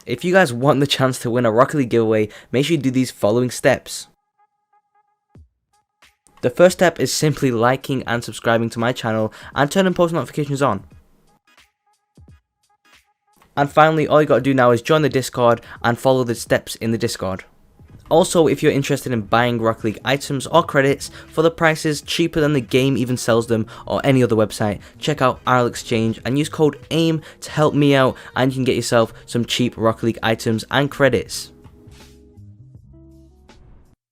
If you guys want the chance to win a Rocket League giveaway, make sure you do these following steps. The first step is simply liking and subscribing to my channel and turning post notifications on. And finally, all you gotta do now is join the Discord and follow the steps in the Discord. Also, if you're interested in buying Rocket League items or credits for the prices cheaper than the game even sells them or any other website, check out rlcs and use code AIM to help me out, and you can get yourself some cheap Rocket League items and credits.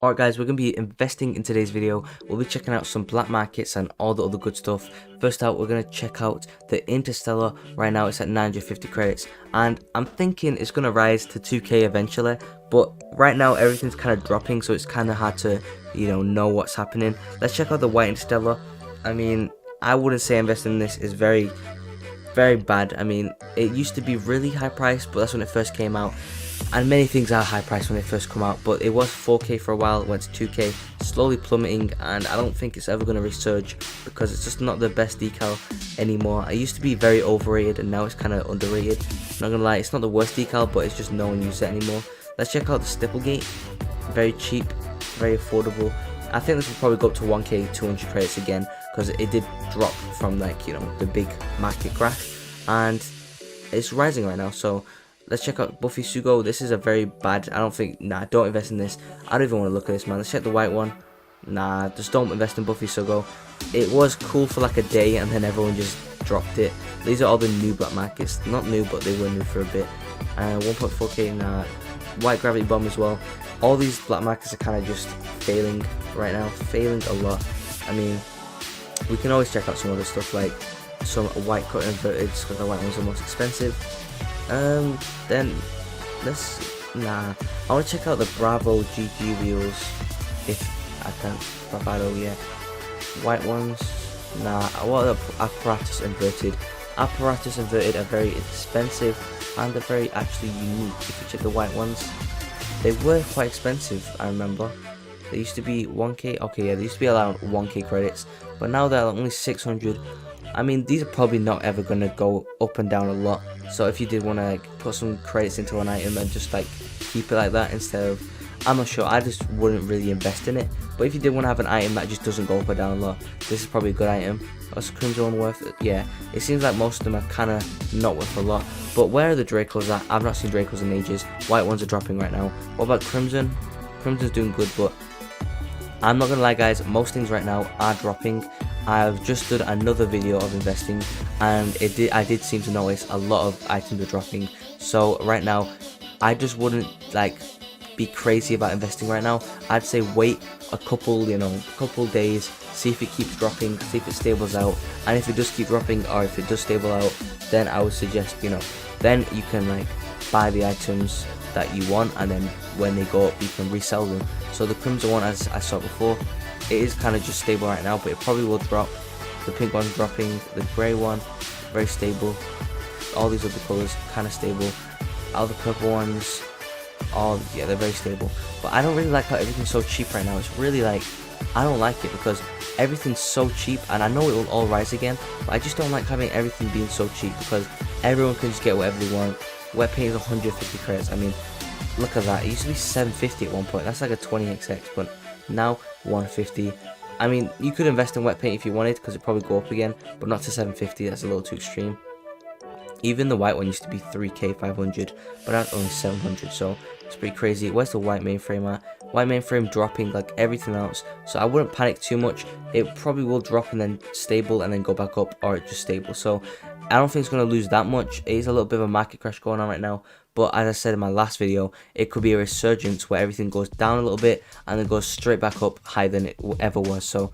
Alright guys, we're going to be investing in today's video. We'll be checking out some black markets and all the other good stuff. First out, we're going to check out the Interstellar. Right now it's at 950 credits, and I'm thinking it's going to rise to 2k eventually, but right now everything's kind of dropping, so it's kind of hard to, know what's happening. Let's check out the white Interstellar. I mean, I wouldn't say investing in this is very bad. I mean, it used to be really high priced, but that's when it first came out. And many things are high priced when they first come out, but it was 4k for a while, it went to 2k, slowly plummeting, and I don't think it's ever going to resurge because it's just not the best decal anymore. It used to be very overrated and now it's kind of underrated. Not gonna lie, it's not the worst decal, but it's just no one uses it anymore. Let's check out the Stipplegate. Very cheap, very affordable. I think this will probably go up to 1k 200 credits again because it did drop from the big market crash, and it's rising right now. So let's check out Buffy Sugo. This is a very bad, don't invest in this. I don't even want to look at this, man. Let's check the white one. Nah, just don't invest in Buffy Sugo. It was cool for like a day and then everyone just dropped it. These are all the new black markets. Not new, but they were new for a bit. 1.4k, nah. White Gravity Bomb as well. All these black markets are kind of just failing right now. Failing a lot. I mean, we can always check out some other stuff like some white cut inverted because the white ones are most expensive. Then I want to check out the Bravo GG wheels if I can. Bravado, yeah. White ones, nah. I want the apparatus inverted. Apparatus inverted are very expensive and they're very actually unique. If you check the white ones, they were quite expensive. I remember they used to be 1k. Okay, yeah, they used to be around 1k credits, but now they're only 600. I mean, these are probably not ever going to go up and down a lot, so if you did want to put some credits into an item and just keep it like that instead of, I'm not sure, I just wouldn't really invest in it. But if you did want to have an item that just doesn't go up or down a lot, this is probably a good item. What's Crimson one worth? Yeah, it seems like most of them are kind of not worth a lot. But where are the Dracos at? I've not seen Dracos in ages. White ones are dropping right now. What about Crimson? Crimson's doing good, but I'm not gonna lie guys, most things right now are dropping. I've just done another video of investing and I did seem to notice a lot of items are dropping. So right now, I just wouldn't be crazy about investing right now. I'd say wait a couple days, see if it keeps dropping, see if it stables out, and if it does keep dropping or if it does stable out, then I would suggest then you can buy the items that you want, and then when they go up you can resell them. So the Crimson one, as I saw before, it is kind of just stable right now, but it probably will drop. The pink one's dropping, the grey one very stable, all these other colours kind of stable, all the purple ones, yeah, they're very stable. But I don't really like how everything's so cheap right now. It's really I don't like it because everything's so cheap, and I know it will all rise again, but I just don't like having everything being so cheap because everyone can just get whatever they want. Wet paint is 150 credits. I mean, look at that. It used to be 750 at one point. That's like a 20xx, but now 150. I mean, you could invest in wet paint if you wanted because it'd probably go up again, but not to 750. That's a little too extreme. Even the white one used to be 3k 500, but that's only 700, so it's pretty crazy. Where's the white mainframe at? White mainframe dropping like everything else, so I wouldn't panic too much. It probably will drop and then stable and then go back up, or just stable. So I don't think it's going to lose that much. It is a little bit of a market crash going on right now, but as I said in my last video, it could be a resurgence where everything goes down a little bit and then goes straight back up higher than it ever was. So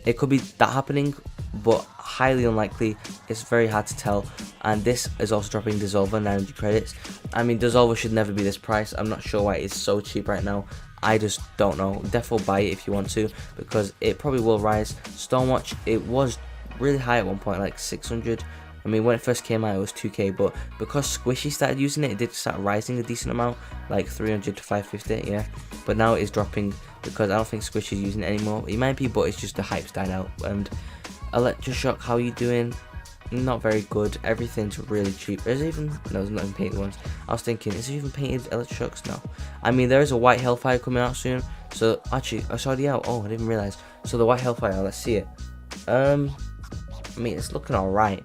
it could be that happening, but highly unlikely. It's very hard to tell. And this is also dropping Dissolver 900 credits. I mean, Dissolver should never be this price. I'm not sure why it's so cheap right now. I just don't know. Definitely buy it if you want to, because it probably will rise. Stonewatch, it was really high at one point, like 600. I mean, when it first came out, it was 2k, but because Squishy started using it, it did start rising a decent amount, like 300 to 550, yeah. But now it is dropping because I don't think Squishy is using it anymore. It might be, but it's just the hype's died out. And Electroshock, how are you doing? not very good. Everything's really cheap. There's even, no, there's not even painted ones. I was thinking, is there even painted electroshocks? No. I mean, there is a white Hellfire coming out soon. So actually, it's already out. Oh, I didn't realize. So the white Hellfire, let's see it. I mean, it's looking alright.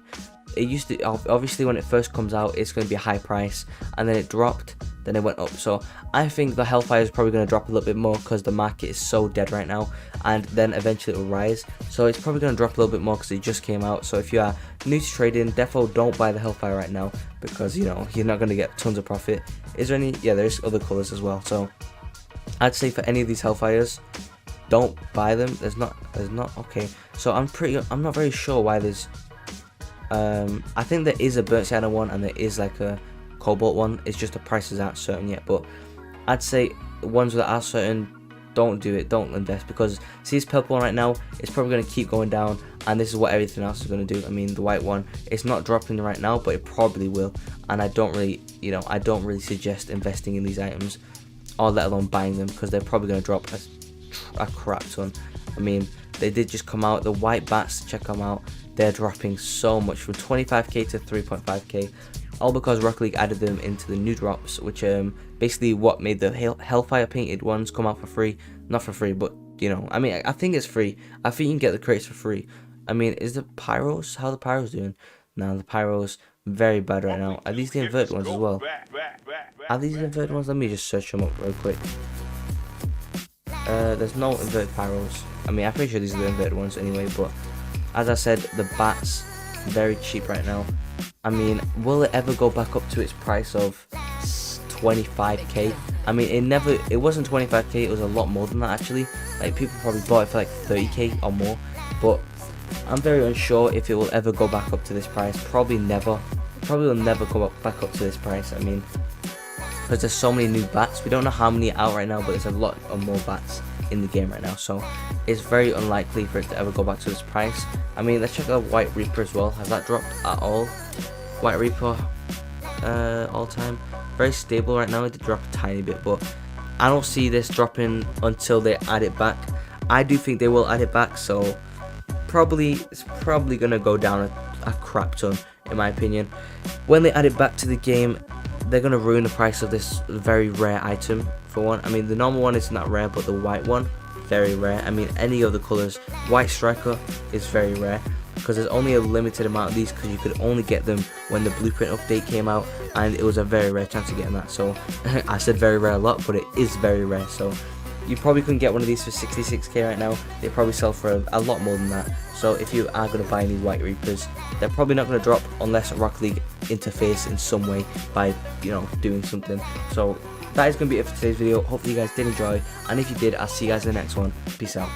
It used to, obviously when it first comes out, it's going to be a high price, and then it dropped, then it went up. So I think the Hellfire is probably going to drop a little bit more because the market is so dead right now, and then eventually it will rise. So it's probably going to drop a little bit more because it just came out. So if you are new to trading, defo don't buy the Hellfire right now, because you know you're not going to get tons of profit. Is there any? Yeah, there's other colors as well. So I'd say for any of these Hellfires, don't buy them. There's not okay. So I'm not very sure why there's I think there is a burnt sienna one and there is like a cobalt one. It's just the prices aren't certain yet, but I'd say the ones that are certain, don't do it, don't invest, because see this purple one right now, it's probably going to keep going down, and this is what everything else is going to do. I mean, the white one, it's not dropping right now, but it probably will, and I don't really suggest investing in these items, or let alone buying them, because they're probably going to drop a crap ton. I mean, they did just come out, the white bats, check them out. They're dropping so much, from 25k to 3.5k, all because Rocket League added them into the new drops, which basically what made the Hellfire painted ones come out for free. Not for free, but you know, I mean, I think it's free. I think you can get the crates for free. I mean, is the pyros, how are the pyros doing? Now the pyros very bad right now. Are these the inverted ones as well? Are these the inverted ones? Let me just search them up real quick. There's no inverted pyros. I mean, I'm pretty sure these are the inverted ones anyway, but as I said, the bats very cheap right now. I mean, will it ever go back up to its price of 25k? I mean, it wasn't 25k, it was a lot more than that actually. Like, people probably bought it for like 30k or more, but I'm very unsure if it will ever go back up to this price. Probably never. Probably will never go back up to this price. I mean, because there's so many new bats. We don't know how many are out right now, but there's a lot of more bats in the game right now, so it's very unlikely for it to ever go back to this price. I mean, let's check out White Reaper as well. Has that dropped at all? White Reaper, all time, very stable right now. It did drop a tiny bit, but I don't see this dropping until they add it back. I do think they will add it back, so it's probably gonna go down a crap ton in my opinion. When they add it back to the game, they're gonna ruin the price of this very rare item. For one, I mean, the normal one is not rare, but the white one, very rare. I mean, any of the colors, white striker is very rare, because there's only a limited amount of these, because you could only get them when the blueprint update came out, and it was a very rare chance of getting that. So I said very rare a lot, but it is very rare. So you probably couldn't get one of these for 66k right now. They probably sell for a lot more than that. So if you are going to buy any White Reapers, they're probably not going to drop unless Rocket League interface in some way by, you know, doing something. So that is going to be it for today's video. Hopefully you guys did enjoy, and if you did, I'll see you guys in the next one. Peace out.